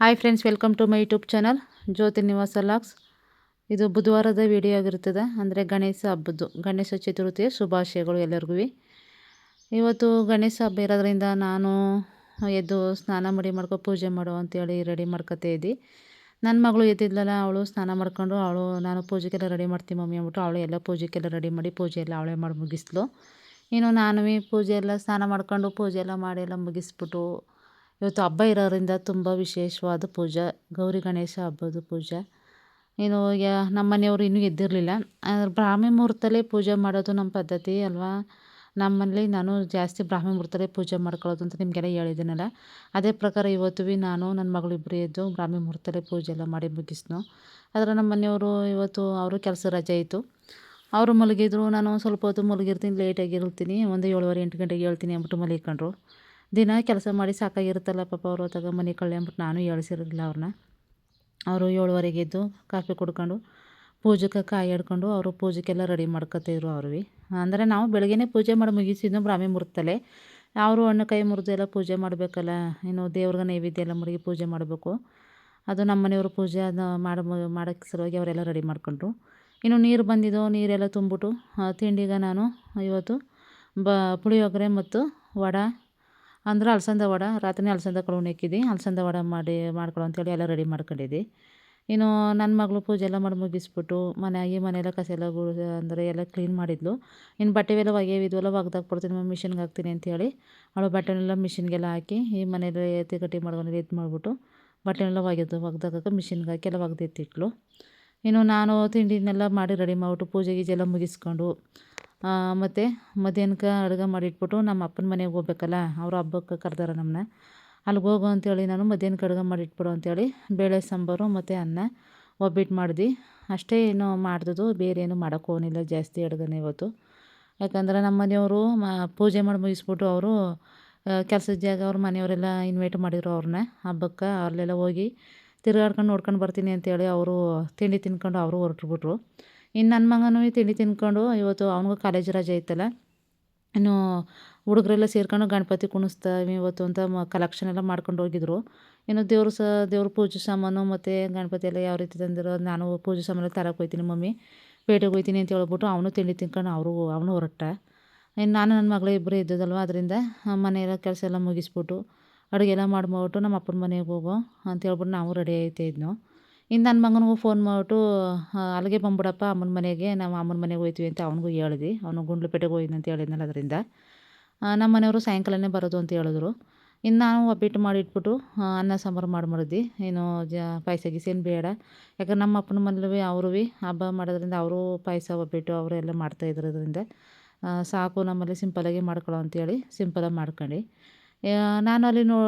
Hi friends, welcome to my YouTube channel Jyothi Nivasa vlogs. ಇದು ಬುಧವಾರದ video ಆಗಿರ್ತದೆ, ಅಂದರೆ ಗಣೇಶ ಹಬ್ಬದ್ದು ಗಣೇಶ ಚತುರ್ಥಿಯ ಶುಭಾಶಯಗಳು ಎಲ್ಲರಿಗೂ. ಇವತ್ತು ಗಣೇಶ ಹಬ್ಬ ಇರೋದ್ರಿಂದ ನಾನು ಎದ್ದು ಸ್ನಾನ ಮಾಡ್ಕೊ ಪೂಜೆ ಮಾಡು ಅಂತೇಳಿ ರೆಡಿ ಮಾಡ್ಕೊತಾ ಇದ್ದೆ. ನನ್ನ ಮಗಳು ಎದ್ದಿದ್ಲಲ್ಲ, ಅವಳು ಸ್ನಾನ ಮಾಡ್ಕೊಂಡು ನಾನು ಪೂಜೆಗೆಲ್ಲ ರೆಡಿ ಮಾಡ್ತೀನಿ ಮಮ್ಮಿ ಅಂದ್ಬಿಟ್ಟು ಅವಳು ಎಲ್ಲ ಪೂಜೆಗೆಲ್ಲ ರೆಡಿ ಮಾಡಿ ಪೂಜೆ ಎಲ್ಲ ಅವಳೇ ಮಾಡಿ ಮುಗಿಸ್ಲು. ಇನ್ನು ನಾನು ಪೂಜೆ ಎಲ್ಲ ಸ್ನಾನ ಮಾಡ್ಕೊಂಡು ಪೂಜೆ ಎಲ್ಲ ಮಾಡಿ ಎಲ್ಲ ಮುಗಿಸ್ಬಿಟ್ಟು, ಇವತ್ತು ಹಬ್ಬ ಇರೋದ್ರಿಂದ ತುಂಬ ವಿಶೇಷವಾದ ಪೂಜೆ, ಗೌರಿ ಗಣೇಶ ಹಬ್ಬದ ಪೂಜೆ. ಇನ್ನು ನಮ್ಮ ಮನೆಯವರು ಇನ್ನೂ ಎದ್ದಿರಲಿಲ್ಲ. ಬ್ರಾಹ್ಮಿ ಮುಹೂರ್ತಲ್ಲೇ ಪೂಜೆ ಮಾಡೋದು ನಮ್ಮ ಪದ್ಧತಿ ಅಲ್ವಾ. ನಮ್ಮಲ್ಲಿ ನಾನು ಜಾಸ್ತಿ ಬ್ರಾಹ್ಮಿ ಮುಹೂರ್ತಲ್ಲೇ ಪೂಜೆ ಮಾಡ್ಕೊಳ್ಳೋದು ಅಂತ ನಿಮಗೆಲ್ಲ ಹೇಳಿದ್ದೀನಲ್ಲ. ಅದೇ ಪ್ರಕಾರ ಇವತ್ತು ನಾನು ನನ್ನ ಮಗಳಿಬ್ಬರು ಎದ್ದು ಬ್ರಾಹ್ಮಿ ಮುಹೂರ್ತಲ್ಲೇ ಪೂಜೆ ಎಲ್ಲ ಮಾಡಿ ಮುಗಿಸ್ನು. ಆದರೆ ನಮ್ಮ ಮನೆಯವರು ಇವತ್ತು ಅವರು ಕೆಲಸ ರಜೆ ಇತ್ತು, ಅವರು ಮಲಗಿದ್ರು. ನಾನು ಸ್ವಲ್ಪ ಹೊತ್ತು ಮಲಗಿರ್ತೀನಿ, ಲೇಟಾಗಿ ಇರ್ತೀನಿ, ಒಂದು 7:30 8 ಗಂಟೆಗೆ ಹೇಳ್ತೀನಿ ಅಂದ್ಬಿಟ್ಟು ಮಲಿಕೊಂಡ್ರು. ದಿನ ಕೆಲಸ ಮಾಡಿ ಸಾಕಾಗಿರುತ್ತಲ್ಲ ಪಾಪ, ಅವರು ಹೊತ್ತಾಗ ಮನೆ ಕಳ್ಳಿ ಅಂದ್ಬಿಟ್ಟು ನಾನು ಹೇಳ್ಸಿರಲಿಲ್ಲ ಅವ್ರನ್ನ. ಅವರು 7:30ಗೆ ಎದ್ದು ಕಾಫಿ ಕುಡ್ಕೊಂಡು ಪೂಜೆಗೆ ಕಾಯಿ ಹಿಡ್ಕೊಂಡು ಅವರು ಪೂಜೆಗೆಲ್ಲ ರೆಡಿ ಮಾಡ್ಕೊತಿದ್ರು ಅವ್ರು. ಅಂದರೆ ನಾವು ಬೆಳಗ್ಗೆನೇ ಪೂಜೆ ಮಾಡಿ ಮುಗಿಸಿದ್ನು ಬ್ರಾಹ್ಮಿ ಮುಹೂರ್ತಲ್ಲೇ. ಅವರು ಹಣ್ಣು ಕೈ ಮುರಿದು ಎಲ್ಲ ಪೂಜೆ ಮಾಡಬೇಕಲ್ಲ, ಇನ್ನು ದೇವ್ರಿಗೆ ನೈವೇದ್ಯ ಎಲ್ಲ ಮಡಗಿ ಪೂಜೆ ಮಾಡಬೇಕು. ಅದು ನಮ್ಮ ಮನೆಯವರು ಪೂಜೆ ಅದು ಮಾಡೋಕ್ಕೆ ಸಲುವಾಗಿ ಅವರೆಲ್ಲ ರೆಡಿ ಮಾಡ್ಕೊಂಡ್ರು. ಇನ್ನು ನೀರು ಬಂದಿದ್ದು, ನೀರೆಲ್ಲ ತುಂಬಿಟ್ಟು ತಿಂಡಿಗೆ ನಾನು ಇವತ್ತು ಪುಳಿಯೋಗರೆ ಮತ್ತು ವಡೆ, ಅಂದರೆ ಅಲಸಂದೆ ವಡೆ. ರಾತ್ರಿನೇ ಅಲಸಂದೆ ಕಾಳು ನೆಕ್ಕಿದ್ದೆ, ಅಲಸಂದೆ ವಡೆ ಮಾಡ್ಕೊಳ್ಳೋ ಅಂತೇಳಿ ಎಲ್ಲ ರೆಡಿ ಮಾಡ್ಕೊಂಡಿದ್ದೆ. ಇನ್ನು ನನ್ನ ಮಗಳು ಪೂಜೆ ಎಲ್ಲ ಮಾಡಿ ಮುಗಿಸ್ಬಿಟ್ಟು ಮನೆಯೆಲ್ಲ ಕಸ ಎಲ್ಲ ಅಂದರೆ ಎಲ್ಲ ಕ್ಲೀನ್ ಮಾಡಿದ್ಲು. ಇನ್ನು ಬಟ್ಟೆವೆಲ್ಲ ಒಗೆಯೋವಿದ್ವಲ್ಲ, ಒಗ್ದಾಕ್ಬಿಡ್ತೀನಿ ಮಿಷಿನ್ಗೆ ಹಾಕ್ತೀನಿ ಅಂತೇಳಿ ಅವಳು ಬಟ್ಟೆನೆಲ್ಲ ಮಿಷಿನ್ಗೆಲ್ಲ ಹಾಕಿ ಈ ಮನೇಲಿ ಎತ್ತಿ ಮಾಡ್ಕೊಂಡು ಇದು ಮಾಡಿಬಿಟ್ಟು ಬಟ್ಟೆನೆಲ್ಲ ಒಗ್ದಾಕಕ್ಕೆ ಮಿಷಿನ್ಗೆ ಹಾಕಿ ಎಲ್ಲ ಒಗ್ದೆತ್ತಿಟ್ಲು. ಇನ್ನು ನಾನು ತಿಂಡಿನೆಲ್ಲ ಮಾಡಿ ರೆಡಿ ಮಾಡಿಬಿಟ್ಟು ಪೂಜೆ ಗೀಜೆ ಎಲ್ಲ ಮುಗಿಸ್ಕೊಂಡು ಮತ್ತು ಮಧ್ಯಾಹ್ನಕ್ಕೆ ಅಡುಗೆ ಮಾಡಿಟ್ಬಿಟ್ಟು ನಮ್ಮ ಅಪ್ಪನ ಮನೆಗೆ ಹೋಗ್ಬೇಕಲ್ಲ, ಅವರು ಹಬ್ಬಕ್ಕೆ ಕರೆದಾರ ನಮ್ಮನ್ನ. ಅಲ್ಲಿಗೆ ಹೋಗು ಅಂತೇಳಿ ನಾನು ಮಧ್ಯಾಹ್ನಕ್ಕೆ ಅಡುಗೆ ಮಾಡಿಟ್ಬಿಡು ಅಂತೇಳಿ ಬೇಳೆ ಸಾಂಬಾರು ಮತ್ತು ಅನ್ನ ಒಬ್ಬಿಟ್ಟು ಮಾಡಿದೆ. ಅಷ್ಟೇ ಏನು ಮಾಡ್ದದು, ಬೇರೆ ಏನು ಮಾಡೋಕ್ಕೆ ಹೋಗಲಿಲ್ಲ ಜಾಸ್ತಿ ಅಡುಗೆನೇ ಇವತ್ತು. ಯಾಕಂದರೆ ನಮ್ಮ ಮನೆಯವರು ಪೂಜೆ ಮಾಡಿ ಮುಗಿಸ್ಬಿಟ್ಟು ಅವರು ಕೆಲಸದ ಜಾಗ ಅವ್ರ ಮನೆಯವರೆಲ್ಲ ಇನ್ವೈಟ್ ಮಾಡಿದ್ರು ಅವ್ರನ್ನ ಹಬ್ಬಕ್ಕೆ. ಅಲ್ಲೆಲ್ಲ ಹೋಗಿ ತಿರುಗಾಡ್ಕೊಂಡು ನೋಡ್ಕೊಂಡು ಬರ್ತೀನಿ ಅಂತೇಳಿ ಅವರು ತಿಂಡಿ ತಿನ್ಕೊಂಡು ಅವರು ಹೊರಟ್ಬಿಟ್ರು. ಇನ್ನು ನನ್ನ ಮಗನೂ ತಿಂಡಿ ತಿನ್ಕೊಂಡು, ಇವತ್ತು ಅವನಿಗೂ ಕಾಲೇಜ್ ರಜೆ ಇತ್ತಲ್ಲ, ಇನ್ನು ಹುಡುಗರೆಲ್ಲ ಸೇರ್ಕೊಂಡು ಗಣಪತಿ ಕುಣಿಸ್ತಾವೆ ಇವತ್ತು ಅಂತ ಕಲೆಕ್ಷನ್ ಎಲ್ಲ ಮಾಡ್ಕೊಂಡು ಹೋಗಿದ್ರು. ಇನ್ನು ದೇವ್ರ ಪೂಜೆ ಸಾಮಾನು ಮತ್ತು ಗಣಪತಿ ಎಲ್ಲ ಯಾವ ರೀತಿ ತಂದಿರೋ, ನಾನು ಪೂಜೆ ಸಾಮಾನು ತರಕ್ಕೆ ಹೋಗ್ತೀನಿ ಮಮ್ಮಿ, ಪೇಟೆಗೆ ಹೋಗ್ತೀನಿ ಅಂತ ಹೇಳ್ಬಿಟ್ಟು ಅವನು ತಿಂಡಿ ತಿನ್ಕೊಂಡು ಅವನು ಹೊರಟ. ಇನ್ನು ನಾನು ನನ್ನ ಮಗಳು ಇಬ್ಬರು ಇದ್ದದಲ್ವ, ಅದರಿಂದ ಮನೆಯೆಲ್ಲ ಕೆಲಸ ಎಲ್ಲ ಮುಗಿಸ್ಬಿಟ್ಟು ಅಡುಗೆ ಎಲ್ಲ ಮಾಡ್ಬಿಟ್ಟು ನಮ್ಮ ಅಪ್ಪನ ಮನೆಗೆ ಹೋಗೋ ಅಂತ ಹೇಳ್ಬಿಟ್ಟು ನಾವು ರೆಡಿ ಆಯ್ತಾಯಿದ್ನು. ಇನ್ನು ನನ್ನ ಮಗನಿಗೂ ಫೋನ್ ಮಾಡಿಬಿಟ್ಟು ಅಲ್ಲಿಗೆ ಬಂದ್ಬಿಡಪ್ಪ ಅಮ್ಮನ ಮನೆಗೆ, ನಾವು ಅಮ್ಮನ ಮನೆಗೆ ಹೋಗ್ತೀವಿ ಅಂತ ಅವನಿಗೂ ಹೇಳಿದ್ವಿ. ಅವನು ಗುಂಡ್ಲುಪೇಟೆಗೆ ಹೋಗಿದ್ನ ಅಂತ ಹೇಳಿದ್ನಲ್ಲ, ಅದರಿಂದ ನಮ್ಮ ಮನೆಯವರು ಸಾಯಂಕಾಲನೇ ಬರೋದು ಅಂತ ಹೇಳಿದ್ರು. ಇನ್ನು ನಾನು ಒಬ್ಬಿಟ್ಟು ಮಾಡಿಟ್ಬಿಟ್ಟು ಅನ್ನ ಸಾಂಬಾರು ಮಾಡಿದ್ವಿ. ಏನು ಪಾಯಸ ಗೀಸ ಏನು ಬೇಡ, ಯಾಕಂದ್ರೆ ನಮ್ಮ ಅಪ್ಪನ ಮನೇಲಿ ಅವರು ಹಬ್ಬ ಮಾಡೋದ್ರಿಂದ ಅವರು ಪಾಯಸ ಒಬ್ಬಿಟ್ಟು ಅವರು ಎಲ್ಲ ಮಾಡ್ತಾಯಿದ್ರೋದ್ರಿಂದ ಸಾಕು ನಮ್ಮಲ್ಲಿ ಸಿಂಪಲಾಗಿ ಮಾಡ್ಕೊಳ್ಳೋ ಅಂತೇಳಿ ಸಿಂಪಲಾಗಿ ಮಾಡ್ಕೊಂಡು, ನಾನು ಅಲ್ಲಿ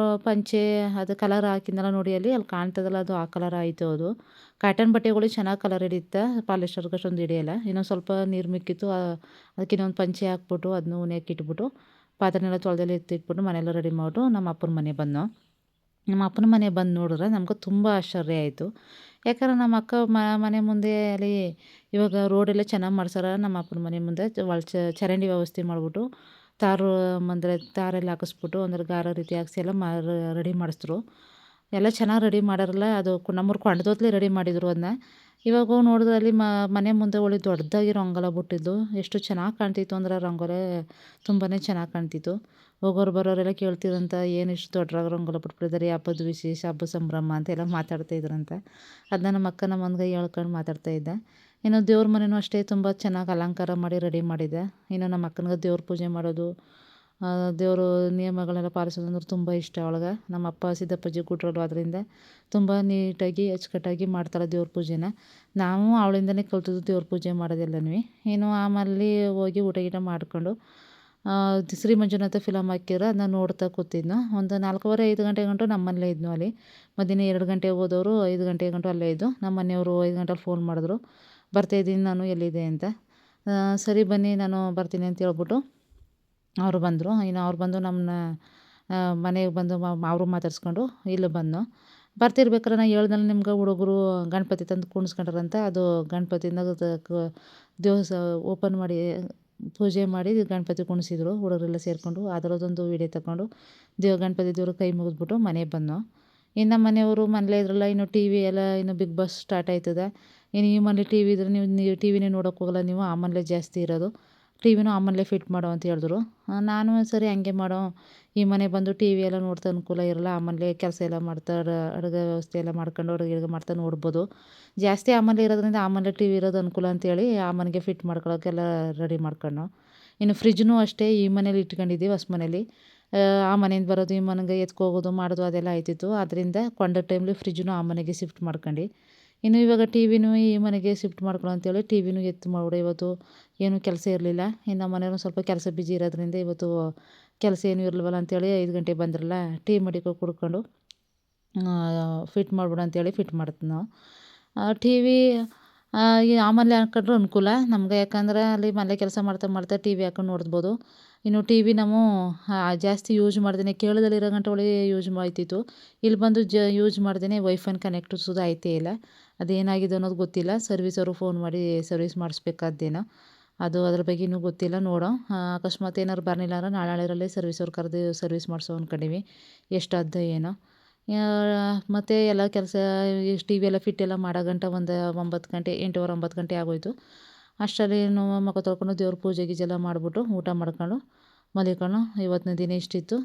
ಪಂಚೆ ಅದು ಕಲರ್ ಹಾಕಿದ್ನಲ್ಲ ನೋಡಿ, ಅಲ್ಲಿ ಕಾಣ್ತದಲ್ಲ ಅದು ಆ ಕಲರ್ ಆಯಿತು. ಅದು ಕಾಟನ್ ಬಟ್ಟೆಗಳು ಚೆನ್ನಾಗಿ ಕಲರ್ ಹಿಡಿಯುತ್ತೆ, ಪಾಲಿಸ್ಟರ್ಗೆ ಅಷ್ಟೊಂದು ಹಿಡಿಯೋಲ್ಲ. ಇನ್ನೊಂದು ಸ್ವಲ್ಪ ನೀರು ಮಿಕ್ಕಿತ್ತು, ಅದಕ್ಕೆ ಇನ್ನೊಂದು ಪಂಚೆ ಹಾಕ್ಬಿಟ್ಟು ಅದನ್ನು ಉಣಿಯಕ್ಕೆ ಇಟ್ಬಿಟ್ಟು ಪಾತ್ರೆನೆಲ್ಲ ತೊಳೆದಲ್ಲಿ ಎತ್ತಿಟ್ಬಿಟ್ಟು ಮನೆಯೆಲ್ಲ ರೆಡಿ ಮಾಡಿಬಿಟ್ಟು ನಮ್ಮ ಅಪ್ಪನ ಮನೆ ಬಂದು. ನಮ್ಮ ಅಪ್ಪನ ಮನೆ ಬಂದು ನೋಡಿದ್ರೆ ನಮ್ಗೆ ತುಂಬ ಆಶ್ಚರ್ಯ ಆಯಿತು. ಯಾಕಂದ್ರೆ ನಮ್ಮ ಅಕ್ಕ ಮನೆ ಮುಂದೆ ಅಲ್ಲಿ ಇವಾಗ ರೋಡೆಲ್ಲ ಚೆನ್ನಾಗಿ ಮಾಡ್ಸಾರ. ನಮ್ಮ ಅಪ್ಪನ ಮನೆ ಮುಂದೆ ಚರಂಡಿ ವ್ಯವಸ್ಥೆ ಮಾಡಿಬಿಟ್ಟು ತಾರೆಲ್ಲ ಹಾಕಿಸ್ಬಿಟ್ಟು ಅಂದ್ರೆ ಗಾರ ರೀತಿ ಹಾಕ್ಸಿ ಎಲ್ಲ ರೆಡಿ ಮಾಡಿಸಿದ್ರು. ಎಲ್ಲ ಚೆನ್ನಾಗಿ ರೆಡಿ ಮಾಡಾರಲ್ಲ, ಅದು ನಮ್ಮೂರು ಕೊಂಡದೋತ್ಲೆ ರೆಡಿ ಮಾಡಿದರು ಅದನ್ನ. ಇವಾಗ ನೋಡಿದ್ರೆ ಅಲ್ಲಿ ಮನೆ ಮುಂದೆ ಒಳ್ಳೆ ದೊಡ್ಡದಾಗಿ ರಂಗೋಲಿ ಬಿಟ್ಟಿದ್ದು, ಎಷ್ಟು ಚೆನ್ನಾಗಿ ಕಾಣ್ತಿತ್ತು ಅಂದ್ರೆ ರಂಗೋಲಿ ತುಂಬಾ ಚೆನ್ನಾಗಿ ಕಾಣ್ತಿತ್ತು. ಹೋಗೋರು ಬರೋರೆಲ್ಲ ಕೇಳ್ತಿದ್ರಂತ, ಏನು ಇಷ್ಟು ದೊಡ್ಡದಾಗಿ ರಂಗೋಲಿ ಬಿಟ್ಬಿಟ್ಟಿದ್ದಾರೆ, ಹಬ್ಬದ ವಿಶೇಷ, ಹಬ್ಬ ಸಂಭ್ರಮ ಅಂತೆಲ್ಲ ಮಾತಾಡ್ತಾಯಿದ್ರಂತೆ. ಅದನ್ನ ನಮ್ಮ ಅಕ್ಕ ನಮ್ಮ ಮನ್ಗೆ ಹೇಳ್ಕೊಂಡು ಮಾತಾಡ್ತಾಯಿದ್ದೆ. ಇನ್ನು ದೇವ್ರ ಮನೆಯೂ ಅಷ್ಟೇ ತುಂಬ ಚೆನ್ನಾಗಿ ಅಲಂಕಾರ ಮಾಡಿ ರೆಡಿ ಮಾಡಿದ್ದೆ. ಇನ್ನು ನಮ್ಮ ಅಕ್ಕನಿಗೆ ದೇವ್ರ ಪೂಜೆ ಮಾಡೋದು, ದೇವರು ನಿಯಮಗಳನ್ನೆಲ್ಲ ಪಾಲಿಸೋದು ಅಂದ್ರೆ ತುಂಬ ಇಷ್ಟ ಅವಳಿಗೆ. ನಮ್ಮ ಅಪ್ಪ ಸಿದ್ದಪ್ಪಾಜಿ ಕೊಟ್ಟರು, ಅದರಿಂದ ತುಂಬ ನೀಟಾಗಿ ಅಚ್ಚುಕಟ್ಟಾಗಿ ಮಾಡ್ತಾಳೆ ದೇವ್ರ ಪೂಜೆನ. ನಾವು ಅವಳಿಂದನೇ ಕಲ್ತಿದ್ದು ದೇವ್ರ ಪೂಜೆ ಮಾಡೋದೆಲ್ಲನೂ. ಇನ್ನು ಆಮೇಲೆ ಹೋಗಿ ಊಟ ಗೀಟ ಮಾಡಿಕೊಂಡು ಶ್ರೀ ಮಂಜುನಾಥ ಫಿಲಮ್ ಹಾಕಿರೋ ಅದನ್ನ ನೋಡ್ತಾ ಕೂತಿದ್ನು. ಒಂದು 4:15 5 ಗಂಟೆ ಗಂಟು ನಮ್ಮ ಮನೇಲೇ ಇದ್ನು. ಅಲ್ಲಿ ಮಧ್ಯಾಹ್ನ 2 ಗಂಟೆಗೆ ಹೋದವರು 5 ಗಂಟೆ ಗಂಟು ಅಲ್ಲೇ ಇದ್ದು. ನಮ್ಮ ಮನೆಯವರು 5 ಗಂಟೆಲಿ ಫೋನ್ ಮಾಡಿದ್ರು, ಬರ್ತಾಯಿದ್ದೀನಿ ನಾನು, ಎಲ್ಲಿದೆ ಅಂತ. ಸರಿ ಬನ್ನಿ ನಾನು ಬರ್ತೀನಿ ಅಂತ ಹೇಳ್ಬಿಟ್ಟು ಅವರು ಬಂದರು. ಇನ್ನು ಅವ್ರು ಬಂದು ನಮ್ಮನ್ನ ಮನೆಗೆ ಬಂದು ಅವರು ಮಾತಾಡ್ಸ್ಕೊಂಡು ಇಲ್ಲಿ ಬಂದು ಬರ್ತಿರ್ಬೇಕಾದ್ರೆ ನಾನು ಹೇಳ್ದಲ್ಲ ನಿಮ್ಗೆ, ಹುಡುಗರು ಗಣಪತಿ ತಂದು ಕುಣಿಸ್ಕೊಂಡ್ರಂತ. ಅದು ಗಣಪತಿನ ಓಪನ್ ಮಾಡಿ ಪೂಜೆ ಮಾಡಿ ಗಣಪತಿ ಕುಣಿಸಿದ್ರು ಹುಡುಗರೆಲ್ಲ ಸೇರಿಕೊಂಡು. ಅದರದ್ದೊಂದು ವೀಡಿಯೋ ತಗೊಂಡು ಗಣಪತಿ ದೇವ್ರಿಗೆ ಕೈ ಮುಗಿದ್ಬಿಟ್ಟು ಮನೆಗೆ ಬಂದು. ಇನ್ನು ನಮ್ಮ ಮನೆಯವರು ಮನೇಲೇ ಇದ್ರಲ್ಲ, ಇನ್ನು ಟಿ ವಿ ಎಲ್ಲ ಇನ್ನು ಬಿಗ್ ಬಾಸ್ ಸ್ಟಾರ್ಟ್ ಆಯ್ತದೆ. ಇನ್ನು ಈ ಮನೇಲಿ ಟಿ ವಿ ಇದ್ರೆ ನೀವು ಟಿ ವಿನೇ ನೋಡೋಕೆ ಹೋಗಲ್ಲ, ನೀವು ಆ ಮನೇಲೇ ಜಾಸ್ತಿ ಇರೋದು, ಟಿ ವಿನೂ ಆ ಮನೇಲೇ ಫಿಟ್ ಮಾಡೋ ಅಂತ ಹೇಳಿದ್ರು. ನಾನು ಸರಿ ಹಂಗೆ ಮಾಡೋ, ಈ ಮನೆಗೆ ಬಂದು ಟಿ ವಿ ಎಲ್ಲ ನೋಡ್ತಾ ಅನುಕೂಲ ಇರಲ್ಲ, ಆ ಮನೇಲೇ ಕೆಲಸ ಎಲ್ಲ ಮಾಡ್ತಾ ಅಡುಗೆ ವ್ಯವಸ್ಥೆ ಎಲ್ಲ ಮಾಡ್ಕೊಂಡು ಅಡುಗೆ ಗಿಡುಗೆ ಮಾಡ್ತಾ ನೋಡ್ಬೋದು. ಜಾಸ್ತಿ ಆ ಮನೇಲಿ ಇರೋದ್ರಿಂದ ಆ ಮನೇಲಿ ಟಿ ವಿ ಇರೋದು ಅನುಕೂಲ ಅಂತೇಳಿ ಆ ಮನೆಗೆ ಫಿಟ್ ಮಾಡ್ಕೊಳ್ಳೋಕ್ಕೆಲ್ಲ ರೆಡಿ ಮಾಡ್ಕೊಂಡು. ಇನ್ನು ಫ್ರಿಜ್ಜೂ ಅಷ್ಟೇ ಈ ಮನೇಲಿ ಇಟ್ಕೊಂಡಿದ್ದೀವಿ, ಹೊಸ ಮನೇಲಿ. ಆ ಮನೆಯಿಂದ ಬರೋದು ಈ ಮನೆಗೆ ಎತ್ಕೋಗೋದು ಮಾಡೋದು ಅದೆಲ್ಲ ಆಯ್ತಿತ್ತು. ಅದರಿಂದ ಕೊಂಡ ಟೈಮ್ಲಿ ಫ್ರಿಜ್ಜೂ ಆ ಮನೆಗೆ ಶಿಫ್ಟ್ ಮಾಡ್ಕೊಂಡು, ಇನ್ನು ಇವಾಗ ಟಿ ವಿನೂ ಈ ಮನೆಗೆ ಶಿಫ್ಟ್ ಮಾಡ್ಕೊಳ್ಳೋ ಅಂತೇಳಿ ಟಿ ವಿನೂ ಎತ್ತು ಮಾಡ್ಬಿಡು. ಇವತ್ತು ಏನೂ ಕೆಲಸ ಇರಲಿಲ್ಲ, ಇನ್ನು ನಮ್ಮ ಮನೆಯವ್ರು ಸ್ವಲ್ಪ ಕೆಲಸ ಬಿಜಿ ಇರೋದ್ರಿಂದ ಇವತ್ತು ಕೆಲಸ ಏನೂ ಇರಲ್ವಲ್ಲ ಅಂತೇಳಿ 5 ಗಂಟೆಗೆ ಬಂದ್ರಲ್ಲ, ಟೀ ಮಡಿಕೊ ಕುಡ್ಕೊಂಡು ಫಿಟ್ ಮಾಡ್ಬಿಡು ಅಂತೇಳಿ ಫಿಟ್ ಮಾಡ್ತೀವಿ ನಾವು. ಟಿ ವಿ ಈ ಆ ಮನೇಲಿ ಹಾಕೊಂಡ್ರು ಅನುಕೂಲ ನಮ್ಗೆ, ಯಾಕಂದ್ರೆ ಅಲ್ಲಿ ಮನೇಲೆ ಕೆಲಸ ಮಾಡ್ತಾ ಮಾಡ್ತಾ ಟಿ ವಿ ಹಾಕೊಂಡು ನೋಡ್ಬೋದು. ಇನ್ನು ಟಿ ವಿ ನಾವು ಜಾಸ್ತಿ ಯೂಸ್ ಮಾಡ್ದೇ ಕೇಳದಲ್ಲಿರೋ ಗಂಟೆ ಒಳಗೆ ಯೂಸ್ ಮಾಡ್ತಿತ್ತು. ಇಲ್ಲಿ ಬಂದು ಯೂಸ್ ಮಾಡ್ದೇ ವೈಫೈನ ಕನೆಕ್ಟಿಸೋದು ಆಯ್ತೇ ಇಲ್ಲ. ಅದೇನಾಗಿದೆ ಅನ್ನೋದು ಗೊತ್ತಿಲ್ಲ. ಸರ್ವಿಸವ್ರು ಫೋನ್ ಮಾಡಿ ಸರ್ವಿಸ್ ಮಾಡಿಸ್ಬೇಕಾದ್ದೇನೋ, ಅದು ಅದ್ರ ಬಗ್ಗೆ ಇನ್ನೂ ಗೊತ್ತಿಲ್ಲ. ನೋಡೋ, ಅಕಸ್ಮಾತ್ ಏನಾದ್ರು ಬರಲಿಲ್ಲ ಅಂದ್ರೆ ನಾಳೆರಲ್ಲೇ ಸರ್ವಿಸವ್ರು ಕರೆದು ಸರ್ವಿಸ್ ಮಾಡಿಸೋ ಅಂದ್ಕೊಂಡಿವಿ. ಎಷ್ಟಾದ್ದು ಏನೋ. ಮತ್ತು ಎಲ್ಲ ಕೆಲಸ ಟಿ ವಿ ಎಲ್ಲ ಫಿಟ್ ಎಲ್ಲ ಮಾಡೋ ಗಂಟೆ ಒಂದು 9 ಗಂಟೆ, 8:15 9 ಗಂಟೆ ಆಗೋಯ್ತು. ಅಷ್ಟರಲ್ಲಿ ಮುಖ ತೊಳ್ಕೊಂಡು ದೇವ್ರ ಪೂಜೆ ಗೀಜೆ ಎಲ್ಲ ಮಾಡಿಬಿಟ್ಟು ಊಟ ಮಾಡ್ಕೊಂಡು ಮಲಿಕೊಂಡು ಇವತ್ತಿನ ದಿನ ಇಷ್ಟಿತ್ತು.